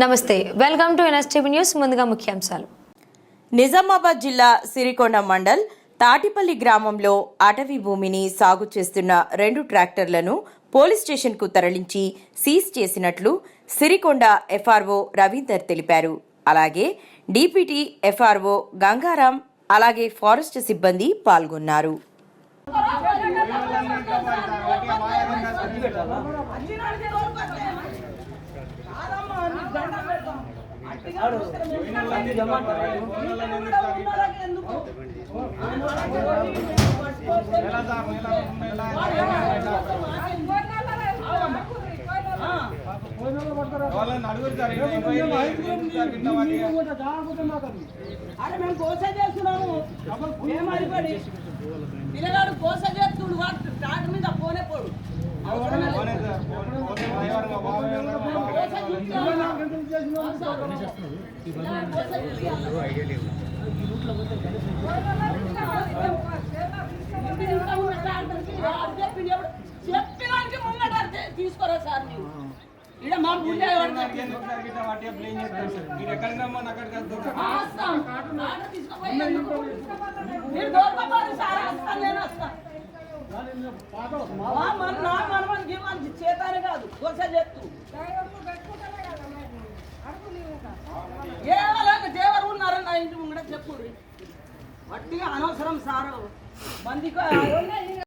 నమస్తే, welcome to NSTV news. ముందుగా ముఖ్యాంశాలు. నిజామాబాద్ జిల్లా సిరికొండ మండల్ తాటిపల్లి గ్రామంలో అటవీ భూమిని సాగు చేస్తున్న 2 ట్రాక్టర్లను పోలీస్ స్టేషన్కు తరలించి సీజ్ చేసినట్లు సిరికొండ ఎఫ్ఆర్ఓ రవీందర్ తెలిపారు. అలాగే డిపిటి ఎఫ్ఆర్ఓ గంగారాం అలాగే ఫారెస్ట్ సిబ్బంది పాల్గొన్నారు. అరే మేము కోస చేస్తున్నాము, పిల్లగాడు కోస చేస్తుడు, టాట్ మీద పోనే పోడు. చెప్పినానికి ముంగట తీసుకోరా సార్ ನೀವು ఇడ మా బుల్లే మీరు దోర్పపారు సార్ వస్తాను, నేను వస్తాను. చేతానే కాదు కోస చేస్తూ దేవరు ఉన్నారని నా ఇంటి ముంగట చెప్పు. వట్టిగా అనవసరం సారు మందికి